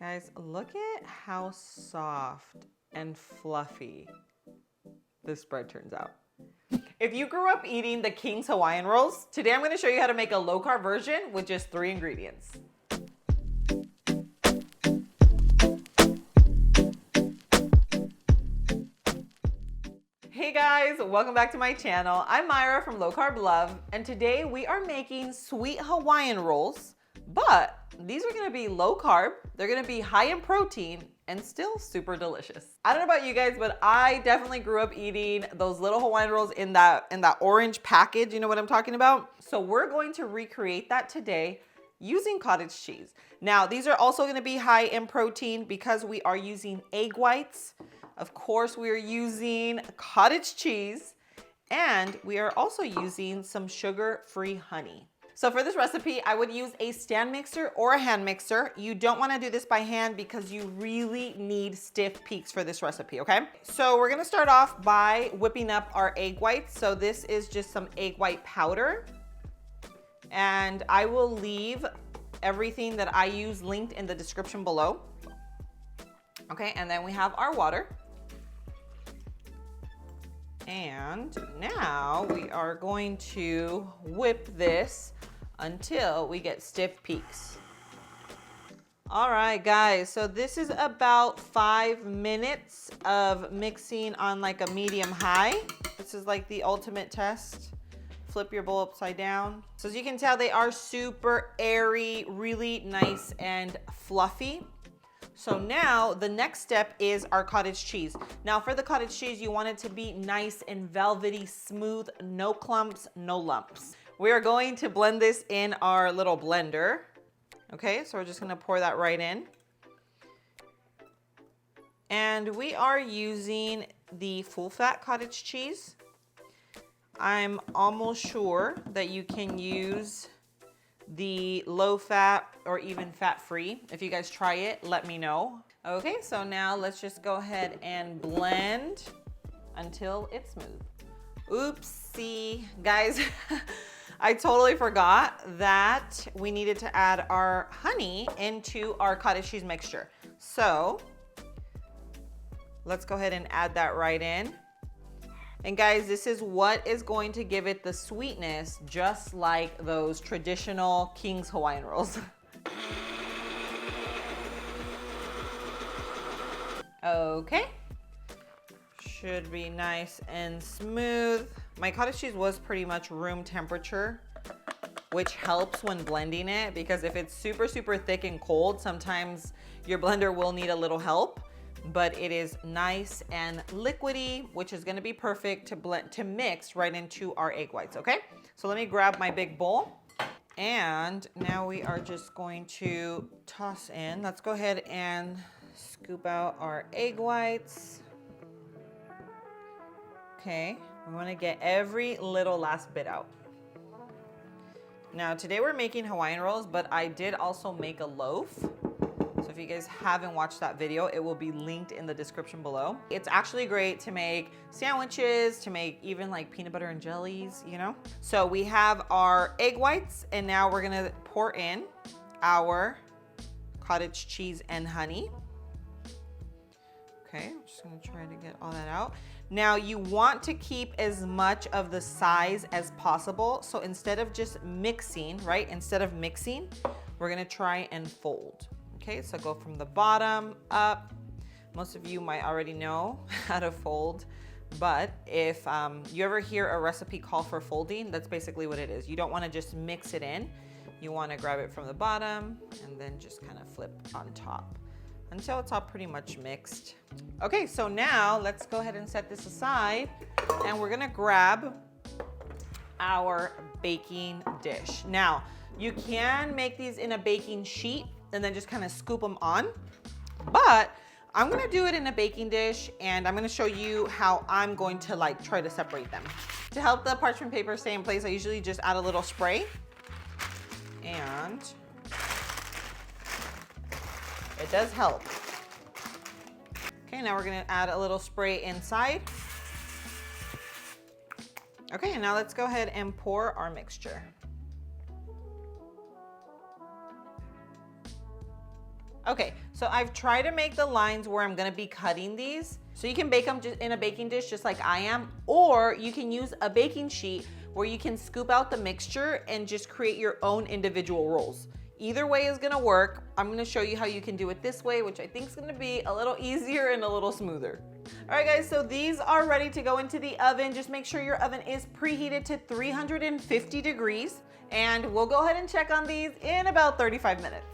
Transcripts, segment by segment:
Guys, look at how soft and fluffy this bread turns out. If you grew up eating the King's Hawaiian rolls, today I'm going to show you how to make a low carb version with just 3 ingredients. Hey guys, welcome back to my channel. I'm Myra from Low Carb Love, and today we are making sweet Hawaiian rolls, but these are gonna be low carb, they're gonna be high in protein, and still super delicious. I don't know about you guys, but I definitely grew up eating those little Hawaiian rolls in that orange package, you know what I'm talking about? So we're going to recreate that today using cottage cheese. Now, these are also gonna be high in protein because we are using egg whites. Of course, we are using cottage cheese, and we are also using some sugar-free honey. So for this recipe, I would use a stand mixer or a hand mixer. You don't wanna do this by hand because you really need stiff peaks for this recipe, okay? So we're gonna start off by whipping up our egg whites. So this is just some egg white powder. And I will leave everything that I use linked in the description below. Okay, and then we have our water. And now we are going to whip this until we get stiff peaks. All right, guys, so this is about 5 minutes of mixing on like a medium high. This is like the ultimate test. Flip your bowl upside down. So as you can tell, they are super airy, really nice and fluffy. So now the next step is our cottage cheese. Now for the cottage cheese, you want it to be nice and velvety, smooth, no clumps, no lumps. We are going to blend this in our little blender. Okay, so we're just gonna pour that right in. And we are using the full fat cottage cheese. I'm almost sure that you can use the low fat or even fat free. If you guys try it, let me know. Okay, so now let's just go ahead and blend until it's smooth. Oopsie, guys, I totally forgot that we needed to add our honey into our cottage cheese mixture. So let's go ahead and add that right in. And guys, this is what is going to give it the sweetness, just like those traditional King's Hawaiian rolls. Okay, should be nice and smooth. My cottage cheese was pretty much room temperature, which helps when blending it, because if it's super, super thick and cold, sometimes your blender will need a little help. But it is nice and liquidy, which is gonna be perfect to mix right into our egg whites, okay? So let me grab my big bowl. And now we are just going to toss in. Let's go ahead and scoop out our egg whites. Okay, we wanna get every little last bit out. Now today we're making Hawaiian rolls, but I did also make a loaf. So if you guys haven't watched that video, it will be linked in the description below. It's actually great to make sandwiches, to make even like peanut butter and jellies, you know? So we have our egg whites, and now we're gonna pour in our cottage cheese and honey. Okay, I'm just gonna try to get all that out. Now you want to keep as much of the size as possible. So instead of just mixing, right? Instead of mixing, we're gonna try and fold. Okay, so go from the bottom up. Most of you might already know how to fold, but if you ever hear a recipe call for folding, that's basically what it is. You don't wanna just mix it in. You wanna grab it from the bottom and then just kind of flip on top until it's all pretty much mixed. Okay, so now let's go ahead and set this aside, and we're gonna grab our baking dish. Now, you can make these in a baking sheet and then just kind of scoop them on. But I'm gonna do it in a baking dish, and I'm gonna show you how I'm going to like try to separate them. To help the parchment paper stay in place, I usually just add a little spray. And it does help. Okay, now we're gonna add a little spray inside. Okay, and now let's go ahead and pour our mixture. Okay, So I've tried to make the lines where I'm gonna be cutting these. So you can bake them just in a baking dish just like I am, or you can use a baking sheet where you can scoop out the mixture and just create your own individual rolls. Either way is gonna work. I'm gonna show you how you can do it this way, which I think is gonna be a little easier and a little smoother. All right guys, so these are ready to go into the oven. Just make sure your oven is preheated to 350 degrees, and we'll go ahead and check on these in about 35 minutes.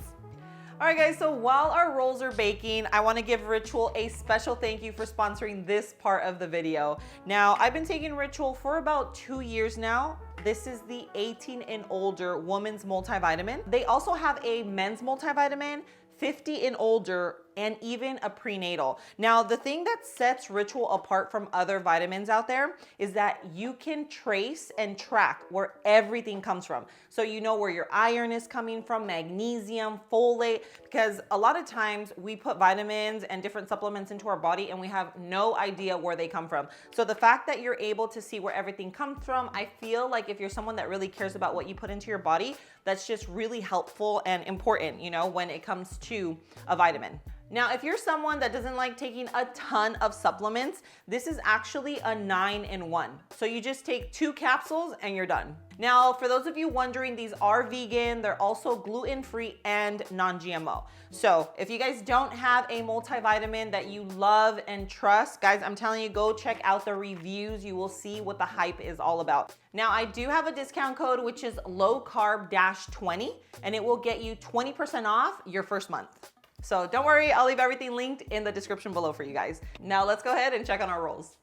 All right guys, so while our rolls are baking, I wanna give Ritual a special thank you for sponsoring this part of the video. Now, I've been taking Ritual for about 2 years now. This is the 18 and older woman's multivitamin. They also have a men's multivitamin, 50 and older, and even a prenatal. Now, the thing that sets Ritual apart from other vitamins out there is that you can trace and track where everything comes from. So you know where your iron is coming from, magnesium, folate, because a lot of times we put vitamins and different supplements into our body and we have no idea where they come from. So the fact that you're able to see where everything comes from, I feel like if you're someone that really cares about what you put into your body, that's just really helpful and important, you know, when it comes to a vitamin. Now, if you're someone that doesn't like taking a ton of supplements, this is actually a 9-in-1. So you just take 2 capsules and you're done. Now, for those of you wondering, these are vegan. They're also gluten-free and non-GMO. So if you guys don't have a multivitamin that you love and trust, guys, I'm telling you, go check out the reviews. You will see what the hype is all about. Now, I do have a discount code, which is lowcarb-20, and it will get you 20% off your first month. So don't worry, I'll leave everything linked in the description below for you guys. Now let's go ahead and check on our rolls.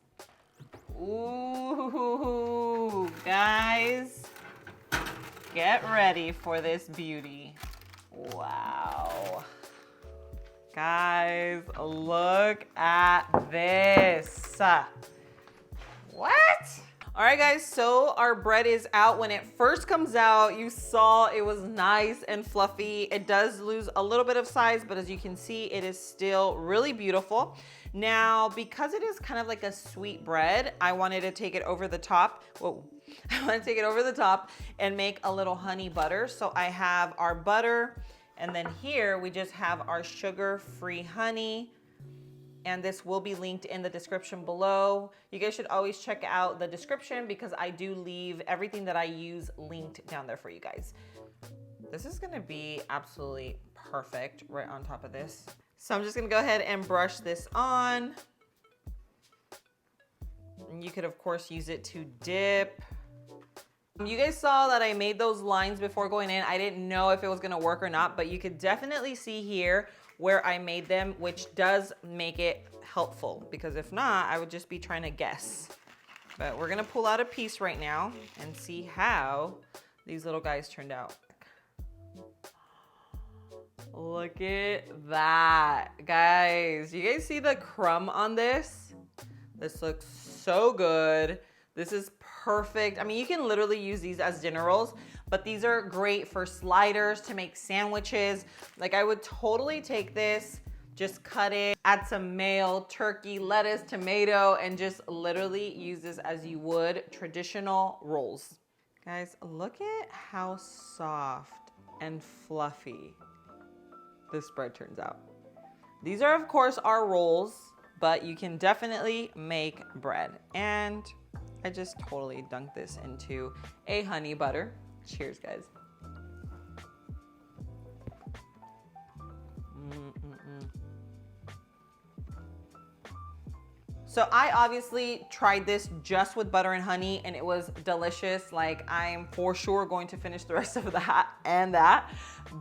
Ooh, guys, get ready for this beauty. Wow. Guys, look at this. What? All right guys, so our bread is out. When it first comes out, you saw it was nice and fluffy. It does lose a little bit of size, but as you can see, it is still really beautiful. Now, because it is kind of like a sweet bread, I wanted to take it over the top. Whoa. I want to take it over the top and make a little honey butter. So I have our butter, and then here we just have our sugar-free honey. And this will be linked in the description below. You guys should always check out the description because I do leave everything that I use linked down there for you guys. This is gonna be absolutely perfect right on top of this. So I'm just gonna go ahead and brush this on. And you could of course use it to dip. You guys saw that I made those lines before going in. I didn't know if it was gonna work or not, but you could definitely see here where I made them, which does make it helpful, because if not, I would just be trying to guess. But we're gonna pull out a piece right now and see how these little guys turned out. Look at that, guys. You guys see the crumb on this? This looks so good. This is perfect. I mean, you can literally use these as dinner rolls, but these are great for sliders, to make sandwiches. Like I would totally take this, just cut it, add some mayo, turkey, lettuce, tomato, and just literally use this as you would traditional rolls. Guys, look at how soft and fluffy this bread turns out. These are of course our rolls, but you can definitely make bread. And I just totally dunked this into a honey butter. Cheers, guys. So I obviously tried this just with butter and honey and it was delicious. Like I'm for sure going to finish the rest of that and that.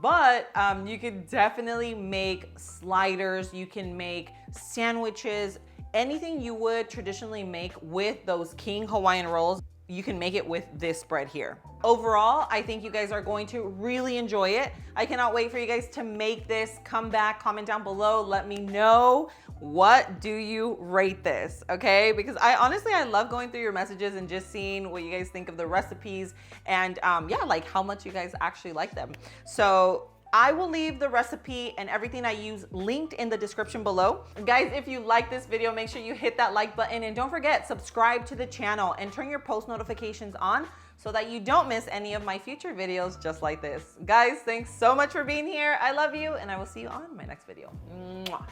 But you can definitely make sliders, you can make sandwiches, anything you would traditionally make with those King Hawaiian rolls, you can make it with this bread here. Overall, I think you guys are going to really enjoy it. I cannot wait for you guys to make this. Come back, comment down below, let me know, what do you rate this, okay? Because I honestly love going through your messages and just seeing what you guys think of the recipes and yeah, like how much you guys actually like them. So I will leave the recipe and everything I use linked in the description below. Guys, if you like this video, make sure you hit that like button and don't forget, subscribe to the channel and turn your post notifications on so that you don't miss any of my future videos just like this. Guys, thanks so much for being here. I love you, and I will see you on my next video. Mwah.